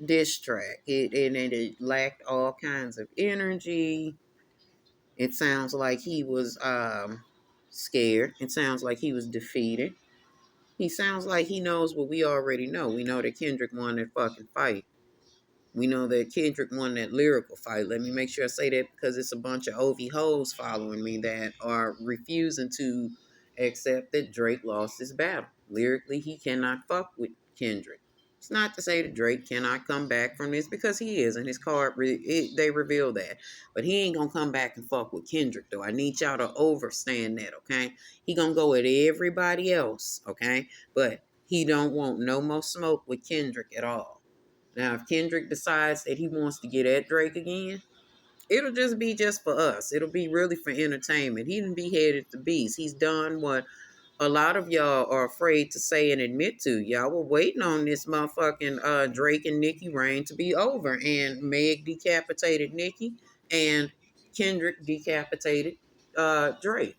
diss track. It lacked all kinds of energy. It sounds like he was scared. It sounds like he was defeated. He sounds like he knows what we already know. We know that Kendrick won that fucking fight. We know that Kendrick won that lyrical fight. Let me make sure I say that because it's a bunch of OV hoes following me that are refusing to accept that Drake lost his battle. Lyrically, he cannot fuck with Kendrick. It's not to say that Drake cannot come back from this because he is, and his card, they reveal that. But he ain't going to come back and fuck with Kendrick, though. I need y'all to overstand that, okay? He going to go at everybody else, okay? But he don't want no more smoke with Kendrick at all. Now, if Kendrick decides that he wants to get at Drake again, it'll just be just for us. It'll be really for entertainment. He done beheaded the beast. He's done what a lot of y'all are afraid to say and admit to. Y'all were waiting on this motherfucking Drake and Nicki reign to be over. And Meg decapitated Nicki and Kendrick decapitated Drake.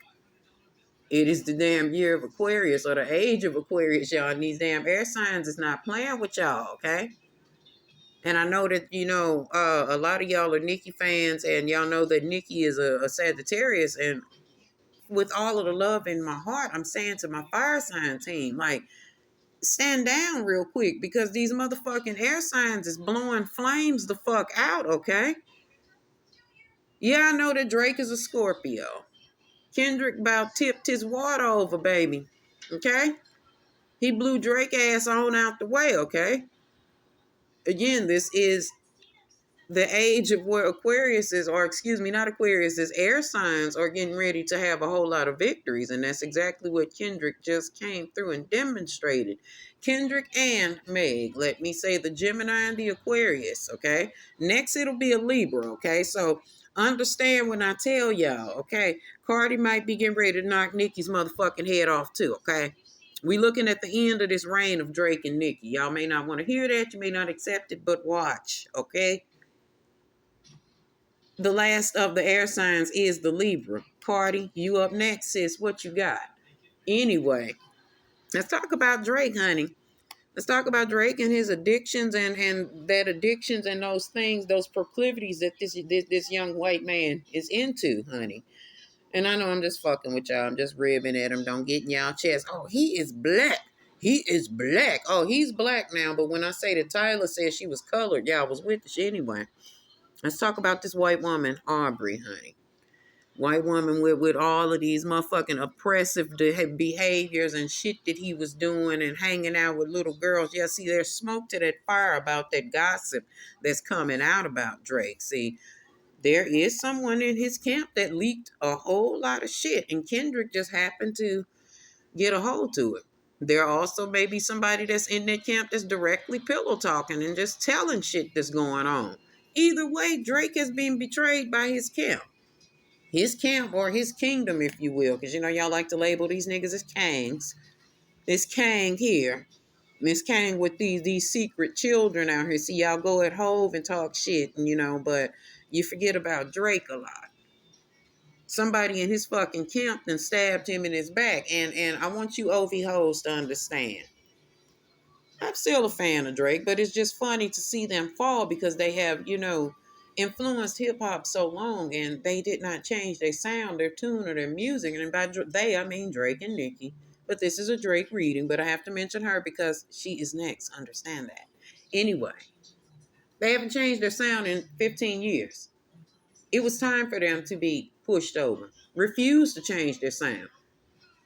It is the damn year of Aquarius or the age of Aquarius, y'all. And these damn air signs is not playing with y'all, okay? And I know that, a lot of y'all are Nicki fans, and y'all know that Nicki is a Sagittarius. And with all of the love in my heart, I'm saying to my fire sign team, like, stand down real quick because these motherfucking air signs is blowing flames the fuck out, okay? Yeah, I know that Drake is a Scorpio. Kendrick about tipped his water over, baby. Okay? He blew Drake ass on out the way, okay? Again, this is the age of where Aquarius is, or excuse me, not Aquarius, is air signs are getting ready to have a whole lot of victories. And that's exactly what Kendrick just came through and demonstrated. Kendrick and Meg, let me say the Gemini and the Aquarius, okay? Next, it'll be a Libra, okay? So understand when I tell y'all, okay? Cardi might be getting ready to knock Nicki's motherfucking head off too, okay? We looking at the end of this reign of Drake and Nicki. Y'all may not want to hear that. You may not accept it, but watch, okay? The last of the air signs is the Libra. Cardi, you up next, sis. What you got? Anyway, let's talk about Drake, honey. Let's talk about Drake and his addictions and that addictions and those things, those proclivities that this young white man is into, honey. And I know I'm just fucking with y'all. I'm just ribbing at him. Don't get in y'all chest. Oh, he is black. He is black. Oh, he's black now. But when I say that Tyler said she was colored, y'all was with the anyway. Let's talk about this white woman, Aubrey, honey. White woman with all of these motherfucking oppressive behaviors and shit that he was doing and hanging out with little girls. Yeah, see, there's smoke to that fire about that gossip that's coming out about Drake. See, there is someone in his camp that leaked a whole lot of shit, and Kendrick just happened to get a hold to it. There also may be somebody that's in that camp that's directly pillow talking and just telling shit that's going on. Either way, Drake has been betrayed by his camp. His camp or his kingdom, if you will, because y'all like to label these niggas as kangs. This Kang here, Miss Kang with these secret children out here. See, y'all go at Hove and talk shit, but you forget about Drake a lot. Somebody in his fucking camp then stabbed him in his back. And I want you OV hoes to understand. I'm still a fan of Drake, but it's just funny to see them fall because they have, influenced hip hop so long and they did not change their sound, their tune, or their music. And by they, I mean Drake and Nicki. But this is a Drake reading, but I have to mention her because she is next. Understand that. Anyway, they haven't changed their sound in 15 years. It was time for them to be pushed over. Refused to change their sound.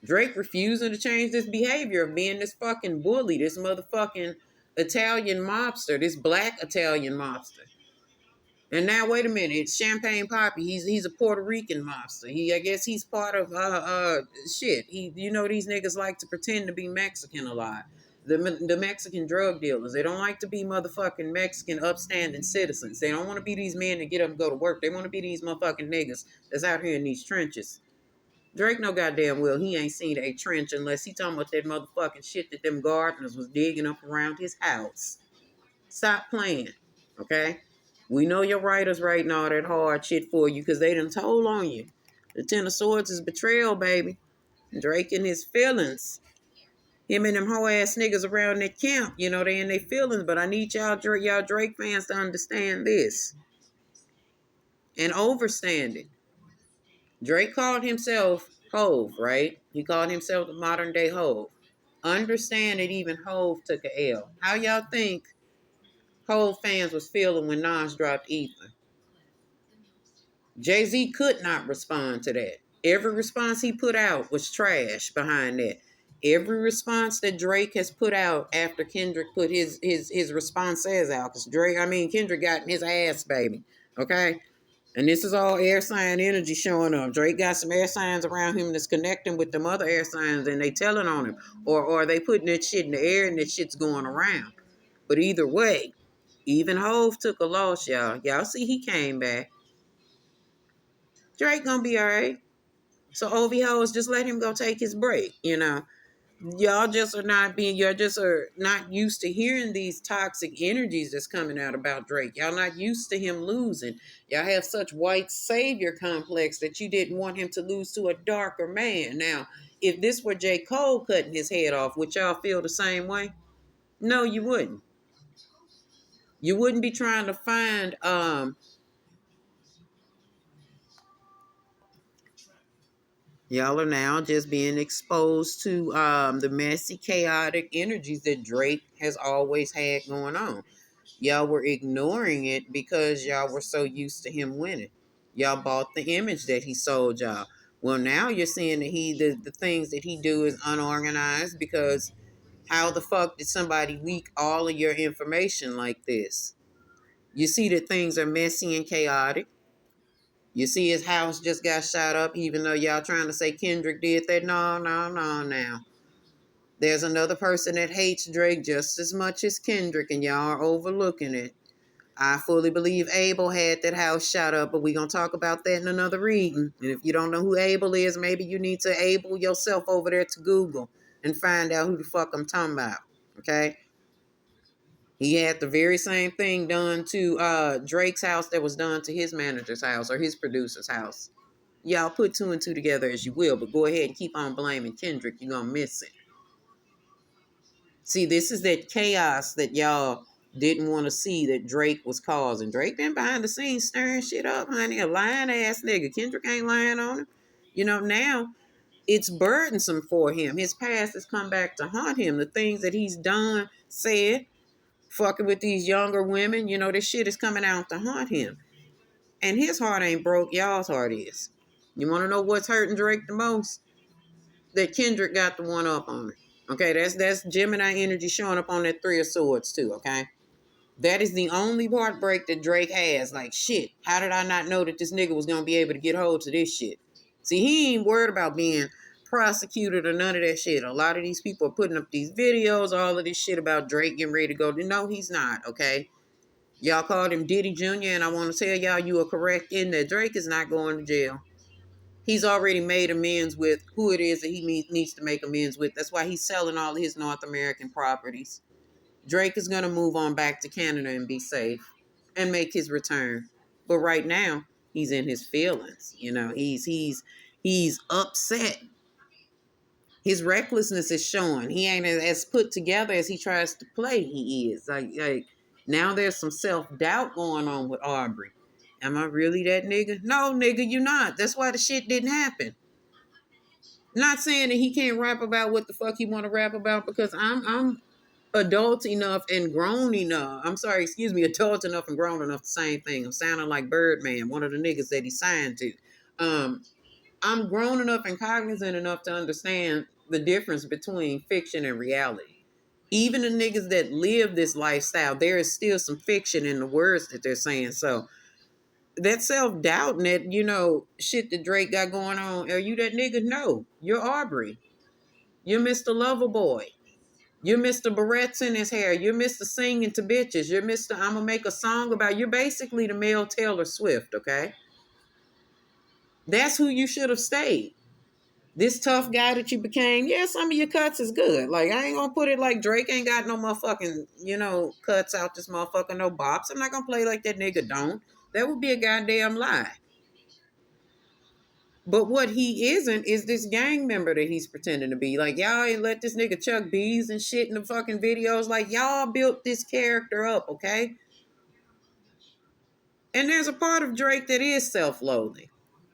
Drake refusing to change this behavior of being this fucking bully, this motherfucking Italian mobster, this black Italian mobster. And now wait a minute, it's Champagne Poppy. He's a Puerto Rican mobster. I guess he's part of shit. These niggas like to pretend to be Mexican a lot. The Mexican drug dealers. They don't like to be motherfucking Mexican upstanding citizens. They don't want to be these men that get up and go to work. They want to be these motherfucking niggas that's out here in these trenches. Drake know goddamn well he ain't seen a trench unless he talking about that motherfucking shit that them gardeners was digging up around his house. Stop playing, okay? We know your writers writing all that hard shit for you because they done told on you. The Ten of Swords is betrayal, baby. Drake and his feelings. Him and them hoe ass niggas around that camp, you know, they in their feelings. But I need y'all Drake fans to understand this and overstand it. Drake called himself Hove, right? He called himself the modern day Hove. Understand that even Hove took a L. How y'all think Hove fans was feeling when Nas dropped Ether? Jay-Z could not respond to that. Every response he put out was trash behind that. Every response that Drake has put out after Kendrick put his responses out, because Kendrick got in his ass, baby. Okay? And this is all air sign energy showing up. Drake got some air signs around him that's connecting with them other air signs and they telling on him. Or they putting that shit in the air and that shit's going around. But either way, even Hove took a loss, y'all. Y'all see he came back. Drake gonna be all right. So OV hoes, just let him go take his break, you know. Y'all just are not used to hearing these toxic energies that's coming out about Drake. Y'all not used to him losing. Y'all have such white savior complex that you didn't want him to lose to a darker man. Now, if this were J. Cole cutting his head off, would y'all feel the same way? No, you wouldn't. You wouldn't be trying to find y'all are now just being exposed to the messy, chaotic energies that Drake has always had going on. Y'all were ignoring it because y'all were so used to him winning. Y'all bought the image that he sold y'all. Well, now you're seeing that the things that he do is unorganized because how the fuck did somebody leak all of your information like this? You see that things are messy and chaotic. You see his house just got shot up, even though y'all trying to say Kendrick did that. No, no, no, now. There's another person that hates Drake just as much as Kendrick, and y'all are overlooking it. I fully believe Abel had that house shot up, but we're going to talk about that in another reading. And if you don't know who Abel is, maybe you need to able yourself over there to Google and find out who the fuck I'm talking about. Okay? He had the very same thing done to Drake's house that was done to his manager's house or his producer's house. Y'all put two and two together as you will, but go ahead and keep on blaming Kendrick. You're going to miss it. See, this is that chaos that y'all didn't want to see that Drake was causing. Drake been behind the scenes stirring shit up, honey. A lying ass nigga. Kendrick ain't lying on him. You know, now it's burdensome for him. His past has come back to haunt him. The things that he's done, said, fucking with these younger women, you know, this shit is coming out to haunt him. And his heart ain't broke. Y'all's heart is. You want to know what's hurting Drake the most? That Kendrick got the one up on it. Okay, that's Gemini energy showing up on that Three of Swords too, okay? That is the only heartbreak that Drake has. Like, shit, how did I not know that this nigga was going to be able to get hold to this shit? See, he ain't worried about being prosecuted or none of that shit. A lot of these people are putting up these videos, all of this shit about Drake getting ready to go. No, he's not, okay? Y'all called him Diddy Jr., and I want to tell y'all you are correct in that Drake is not going to jail. He's already made amends with who it is that he needs to make amends with. That's why he's selling all of his North American properties. Drake is going to move on back to Canada and be safe and make his return. But right now, he's in his feelings. You know, he's upset. His recklessness is showing. He ain't as put together as he tries to play he is. Like now there's some self-doubt going on with Aubrey. Am I really that nigga? No, nigga, you not. That's why the shit didn't happen. Not saying that he can't rap about what the fuck he want to rap about, because I'm adult enough and grown enough. I'm sorry, excuse me, adult enough and grown enough. The same thing. I'm sounding like Birdman, one of the niggas that he signed to. I'm grown enough and cognizant enough to understand the difference between fiction and reality. Even the niggas that live this lifestyle, there is still some fiction in the words that they're saying. So that self-doubt and that, you know, shit that Drake got going on, are you that nigga? No. You're Aubrey. You're Mr. Loverboy. You're Mr. Barrett's in his hair. You're Mr. Singing to Bitches. You're Mr. I'm gonna make a song about. You're basically the male Taylor Swift, okay? That's who you should have stayed. This tough guy that you became, yeah, some of your cuts is good. Like, I ain't gonna put it like Drake ain't got no motherfucking, you know, cuts out this motherfucker, no bops. I'm not gonna play like that nigga don't. That would be a goddamn lie. But what he isn't is this gang member that he's pretending to be. Like, y'all ain't let this nigga chuck bees and shit in the fucking videos. Like, y'all built this character up, okay? And there's a part of Drake that is self-loathing.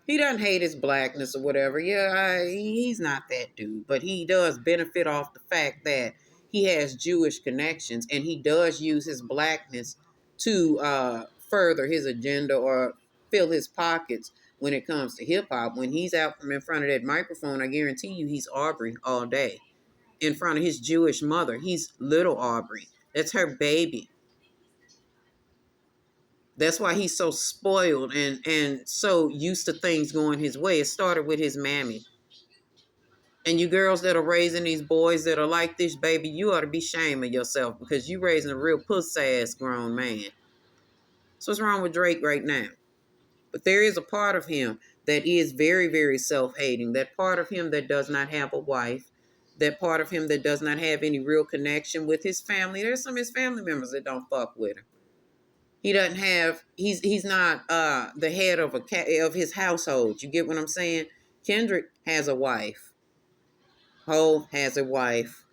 He doesn't hate his blackness or whatever. Yeah, he's not that dude. But he does benefit off the fact that he has Jewish connections and he does use his blackness to further his agenda or fill his pockets when it comes to hip-hop. When he's out from in front of that microphone, I guarantee you he's Aubrey all day. In front of his Jewish mother. He's little Aubrey. That's her baby. That's why he's so spoiled and so used to things going his way. It started with his mammy. And you girls that are raising these boys that are like this, baby, you ought to be ashamed of yourself because you raising a real puss-ass grown man. So what's wrong with Drake right now? But there is a part of him that is very, very self-hating. That part of him that does not have a wife. That part of him that does not have any real connection with his family. There's some of his family members that don't fuck with him. He doesn't have. He's not the head of of his household. You get what I'm saying? Kendrick has a wife. Hov has a wife.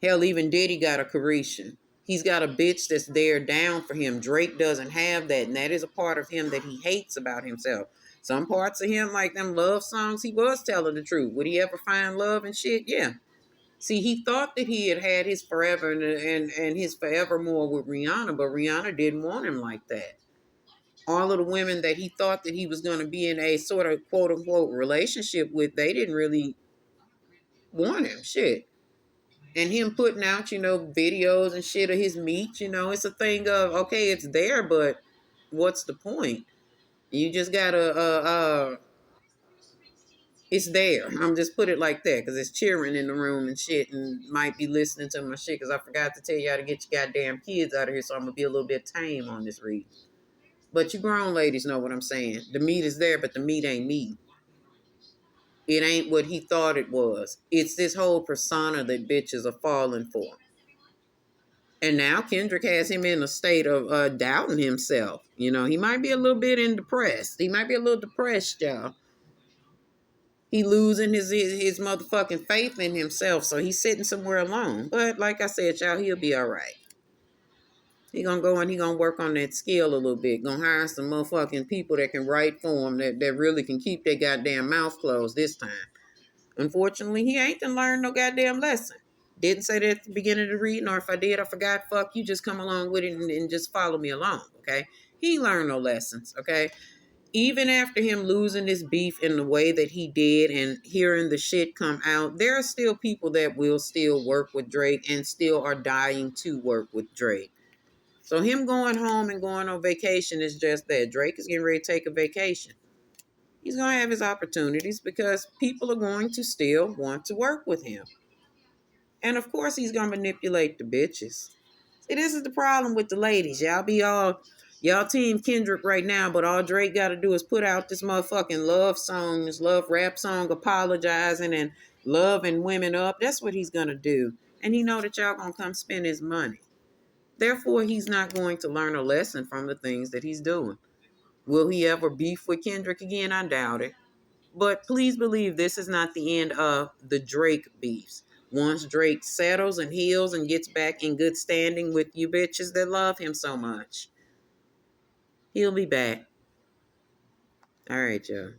Hell, even Diddy got a Carisha. He's got a bitch that's there down for him. Drake doesn't have that, and that is a part of him that he hates about himself. Some parts of him, like them love songs, he was telling the truth. Would he ever find love and shit? Yeah. See, he thought that he had his forever and his forevermore with Rihanna, but Rihanna didn't want him like that. All of the women that he thought that he was going to be in a sort of quote unquote relationship with, they didn't really want him. Shit. And him putting out, videos and shit of his meat, it's a thing of, okay, it's there, but what's the point? You just gotta, it's there. I'm just put it like that because it's cheering in the room and shit and might be listening to my shit because I forgot to tell y'all to get your goddamn kids out of here, so I'm going to be a little bit tame on this read. But you grown ladies know what I'm saying. The meat is there, but the meat ain't meat. It ain't what he thought it was. It's this whole persona that bitches are falling for. And now Kendrick has him in a state of doubting himself. He might be a little bit depressed. He might be a little depressed, y'all. He losing his motherfucking faith in himself, so he's sitting somewhere alone. But like I said, y'all, he'll be all right. He gonna go and he gonna work on that skill a little bit. Gonna hire some motherfucking people that can write for him, that really can keep their goddamn mouth closed this time. Unfortunately, he ain't done learned no goddamn lesson. Didn't say that at the beginning of the reading, or if I did, I forgot. Fuck you, just come along with it and just follow me along, okay? He learned no lessons, okay? Even after him losing this beef in the way that he did and hearing the shit come out, there are still people that will still work with Drake and still are dying to work with Drake. So him going home and going on vacation is just that. Drake is getting ready to take a vacation. He's going to have his opportunities because people are going to still want to work with him. And of course he's going to manipulate the bitches. See, this is the problem with the ladies. Y'all team Kendrick right now, but all Drake got to do is put out this motherfucking love song, this love rap song, apologizing and loving women up. That's what he's going to do. And he know that y'all going to come spend his money. Therefore, he's not going to learn a lesson from the things that he's doing. Will he ever beef with Kendrick again? I doubt it. But please believe this is not the end of the Drake beefs. Once Drake settles and heals and gets back in good standing with you bitches that love him so much, he'll be back. All right, y'all.